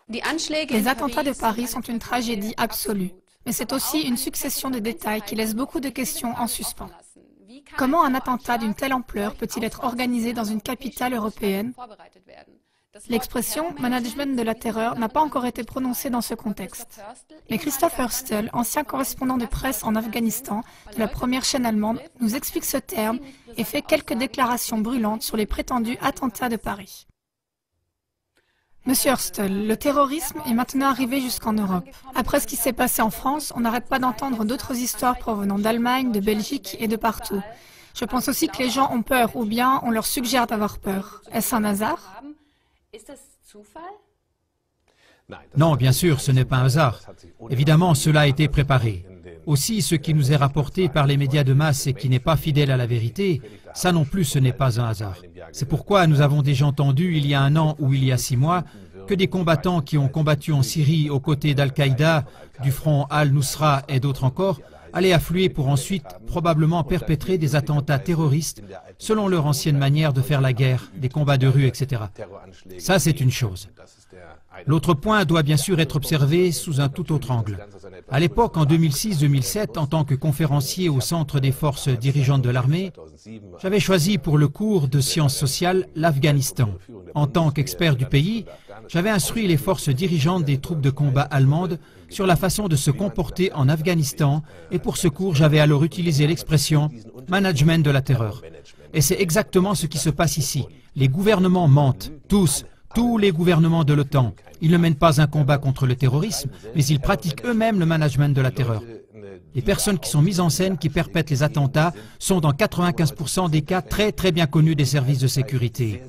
Les attentats de Paris sont une tragédie absolue, mais c'est aussi une succession de détails qui laissent beaucoup de questions en suspens. Comment un attentat d'une telle ampleur peut-il être organisé dans une capitale européenne? L'expression « management de la terreur » n'a pas encore été prononcée dans ce contexte. Mais Christoph Hörstel, ancien correspondant de presse en Afghanistan de la première chaîne allemande, nous explique ce terme et fait quelques déclarations brûlantes sur les prétendus attentats de Paris. Monsieur Hörstel, le terrorisme est maintenant arrivé jusqu'en Europe. Après ce qui s'est passé en France, on n'arrête pas d'entendre d'autres histoires provenant d'Allemagne, de Belgique et de partout. Je pense aussi que les gens ont peur, ou bien on leur suggère d'avoir peur. Est-ce un hasard? Non, bien sûr, ce n'est pas un hasard. Évidemment, cela a été préparé. Aussi, ce qui nous est rapporté par les médias de masse et qui n'est pas fidèle à la vérité, ça non plus, ce n'est pas un hasard. C'est pourquoi nous avons déjà entendu, il y a 1 an ou il y a 6 mois, que des combattants qui ont combattu en Syrie aux côtés d'Al-Qaïda, du front Al-Nusra et d'autres encore, allaient affluer pour ensuite probablement perpétrer des attentats terroristes selon leur ancienne manière de faire la guerre, des combats de rue, etc. Ça, c'est une chose. L'autre point doit bien sûr être observé sous un tout autre angle. À l'époque, en 2006-2007, en tant que conférencier au Centre des forces dirigeantes de l'armée, j'avais choisi pour le cours de sciences sociales l'Afghanistan. En tant qu'expert du pays, j'avais instruit les forces dirigeantes des troupes de combat allemandes sur la façon de se comporter en Afghanistan et pour ce cours, j'avais alors utilisé l'expression « management de la terreur ». Et c'est exactement ce qui se passe ici. Les gouvernements mentent, tous les gouvernements de l'OTAN. Ils ne mènent pas un combat contre le terrorisme, mais ils pratiquent eux-mêmes le management de la terreur. Les personnes qui sont mises en scène, qui perpètrent les attentats, sont dans 95% des cas très bien connus des services de sécurité.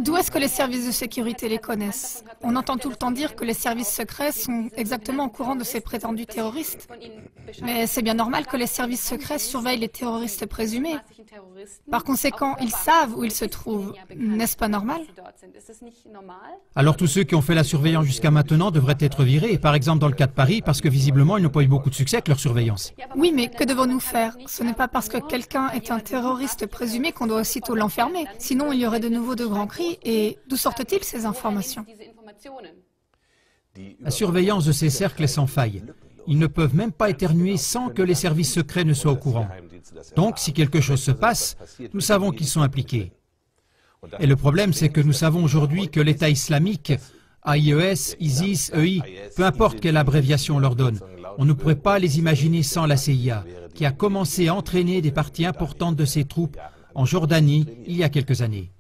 D'où est-ce que les services de sécurité les connaissent? On entend tout le temps dire que les services secrets sont exactement au courant de ces prétendus terroristes. Mais c'est bien normal que les services secrets surveillent les terroristes présumés. Par conséquent, ils savent où ils se trouvent. N'est-ce pas normal? Alors tous ceux qui ont fait la surveillance jusqu'à maintenant devraient être virés, par exemple dans le cas de Paris, parce que visiblement ils n'ont pas eu beaucoup de succès avec leur surveillance. Oui, mais que devons-nous faire? Ce n'est pas parce que quelqu'un est un terroriste présumé qu'on doit aussitôt l'enfermer. Sinon, il y aurait de nouveau de grands cris. Et d'où sortent-ils ces informations? La surveillance de ces cercles est sans faille. Ils ne peuvent même pas éternuer sans que les services secrets ne soient au courant. Donc, si quelque chose se passe, nous savons qu'ils sont impliqués. Et le problème, c'est que nous savons aujourd'hui que l'État islamique, AIES, ISIS, EI, peu importe quelle abréviation on leur donne, on ne pourrait pas les imaginer sans la CIA, qui a commencé à entraîner des parties importantes de ses troupes en Jordanie il y a quelques années.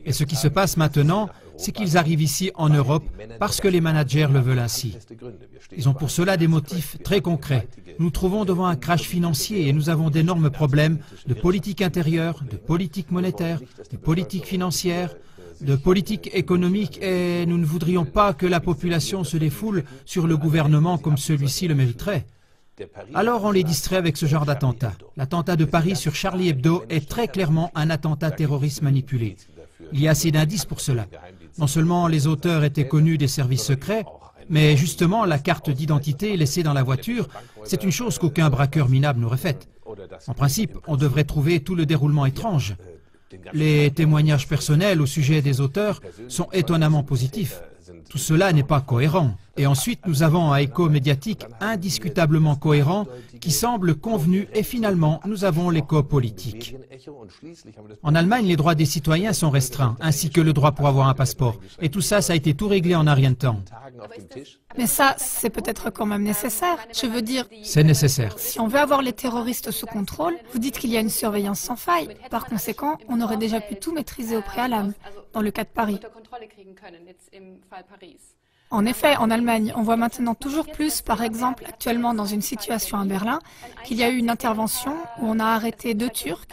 Et ce qui se passe maintenant, c'est qu'ils arrivent ici en Europe parce que les managers le veulent ainsi. Ils ont pour cela des motifs très concrets. Nous nous trouvons devant un crash financier et nous avons d'énormes problèmes de politique intérieure, de politique monétaire, de politique financière, de politique économique et nous ne voudrions pas que la population se défoule sur le gouvernement comme celui-ci le mériterait. Alors on les distrait avec ce genre d'attentat. L'attentat de Paris sur Charlie Hebdo est très clairement un attentat terroriste manipulé. Il y a assez d'indices pour cela. Non seulement les auteurs étaient connus des services secrets, mais justement la carte d'identité laissée dans la voiture, c'est une chose qu'aucun braqueur minable n'aurait faite. En principe, on devrait trouver tout le déroulement étrange. Les témoignages personnels au sujet des auteurs sont étonnamment positifs. Tout cela n'est pas cohérent. Et ensuite, nous avons un écho médiatique indiscutablement cohérent qui semble convenu et finalement, nous avons l'écho politique. En Allemagne, les droits des citoyens sont restreints, ainsi que le droit pour avoir un passeport. Et tout ça, ça a été tout réglé en un rien de temps. Mais ça, c'est peut-être quand même nécessaire. Je veux dire, c'est nécessaire. Si on veut avoir les terroristes sous contrôle, vous dites qu'il y a une surveillance sans faille. Par conséquent, on aurait déjà pu tout maîtriser au préalable, dans le cas de Paris. En effet, en Allemagne, on voit maintenant toujours plus, par exemple, actuellement dans une situation à Berlin, qu'il y a eu une intervention où on a arrêté 2 Turcs.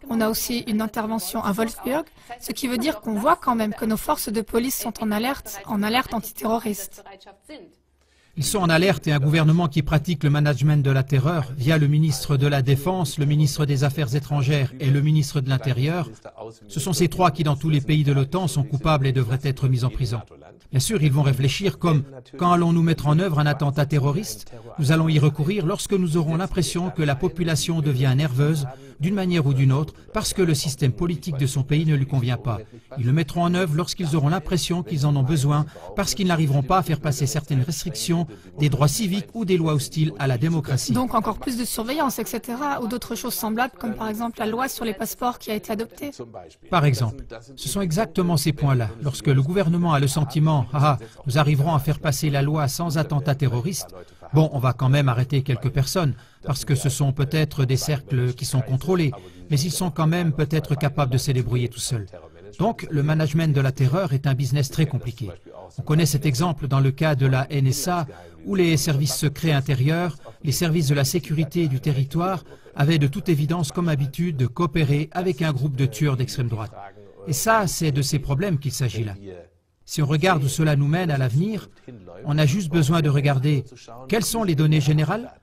On a aussi une intervention à Wolfsburg, ce qui veut dire qu'on voit quand même que nos forces de police sont en alerte antiterroriste. Ils sont en alerte et un gouvernement qui pratique le management de la terreur via le ministre de la Défense, le ministre des Affaires étrangères et le ministre de l'Intérieur, ce sont ces trois qui, dans tous les pays de l'OTAN, sont coupables et devraient être mis en prison. Bien sûr, ils vont réfléchir comme « quand allons-nous mettre en œuvre un attentat terroriste ? Nous allons y recourir lorsque nous aurons l'impression que la population devient nerveuse d'une manière ou d'une autre parce que le système politique de son pays ne lui convient pas. Ils le mettront en œuvre lorsqu'ils auront l'impression qu'ils en ont besoin parce qu'ils n'arriveront pas à faire passer certaines restrictions, des droits civiques ou des lois hostiles à la démocratie. » Donc encore plus de surveillance, etc. ou d'autres choses semblables comme par exemple la loi sur les passeports qui a été adoptée. Par exemple, ce sont exactement ces points-là. Lorsque le gouvernement a le sentiment « Ah, nous arriverons à faire passer la loi sans attentat terroriste », bon, on va quand même arrêter quelques personnes, parce que ce sont peut-être des cercles qui sont contrôlés, mais ils sont quand même peut-être capables de se débrouiller tout seuls. Donc, le management de la terreur est un business très compliqué. On connaît cet exemple dans le cas de la NSA, où les services secrets intérieurs, les services de la sécurité du territoire, avaient de toute évidence comme habitude de coopérer avec un groupe de tueurs d'extrême droite. Et ça, c'est de ces problèmes qu'il s'agit là. Si on regarde où cela nous mène à l'avenir, on a juste besoin de regarder quelles sont les données générales.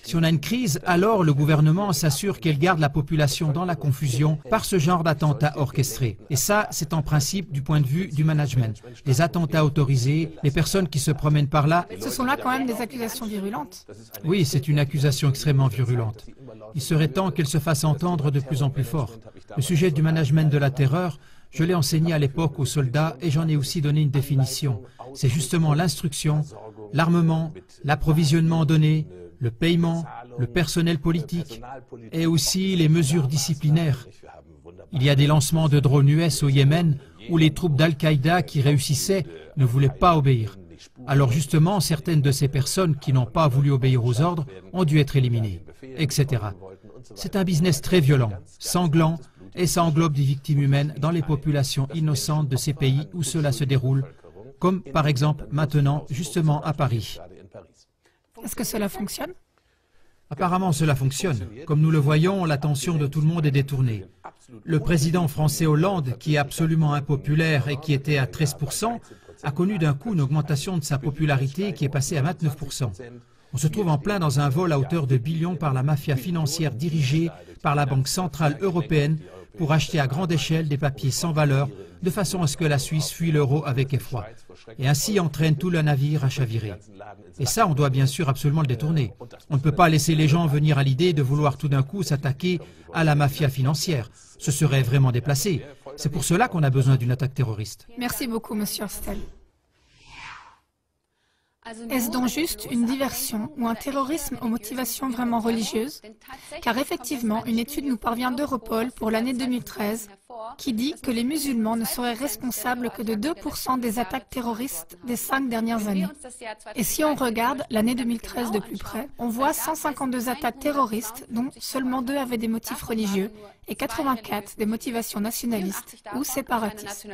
Si on a une crise, alors le gouvernement s'assure qu'elle garde la population dans la confusion par ce genre d'attentats orchestrés. Et ça, c'est en principe du point de vue du management. Les attentats autorisés, les personnes qui se promènent par là... Ce sont là quand même des accusations virulentes. Oui, c'est une accusation extrêmement virulente. Il serait temps qu'elle se fasse entendre de plus en plus fort. Le sujet du management de la terreur, je l'ai enseigné à l'époque aux soldats et j'en ai aussi donné une définition. C'est justement l'instruction, l'armement, l'approvisionnement en données, le paiement, le personnel politique et aussi les mesures disciplinaires. Il y a des lancements de drones US au Yémen où les troupes d'Al-Qaïda qui réussissaient ne voulaient pas obéir. Alors justement, certaines de ces personnes qui n'ont pas voulu obéir aux ordres ont dû être éliminées, etc. C'est un business très violent, sanglant, et ça englobe des victimes humaines dans les populations innocentes de ces pays où cela se déroule, comme par exemple maintenant, justement à Paris. Est-ce que cela fonctionne? Apparemment, cela fonctionne. Comme nous le voyons, l'attention de tout le monde est détournée. Le président français Hollande, qui est absolument impopulaire et qui était à 13%, a connu d'un coup une augmentation de sa popularité qui est passée à 29%. On se trouve en plein dans un vol à hauteur de billions par la mafia financière dirigée par la Banque centrale européenne pour acheter à grande échelle des papiers sans valeur de façon à ce que la Suisse fuit l'euro avec effroi et ainsi entraîne tout le navire à chavirer. Et ça, on doit bien sûr absolument le détourner. On ne peut pas laisser les gens venir à l'idée de vouloir tout d'un coup s'attaquer à la mafia financière. Ce serait vraiment déplacé. C'est pour cela qu'on a besoin d'une attaque terroriste. Merci beaucoup, Monsieur Hostel. Est-ce donc juste une diversion ou un terrorisme aux motivations vraiment religieuses? Car effectivement, une étude nous parvient d'Europol pour l'année 2013 qui dit que les musulmans ne seraient responsables que de 2% des attaques terroristes des 5 dernières années. Et si on regarde l'année 2013 de plus près, on voit 152 attaques terroristes dont seulement 2 avaient des motifs religieux et 84 des motivations nationalistes ou séparatistes.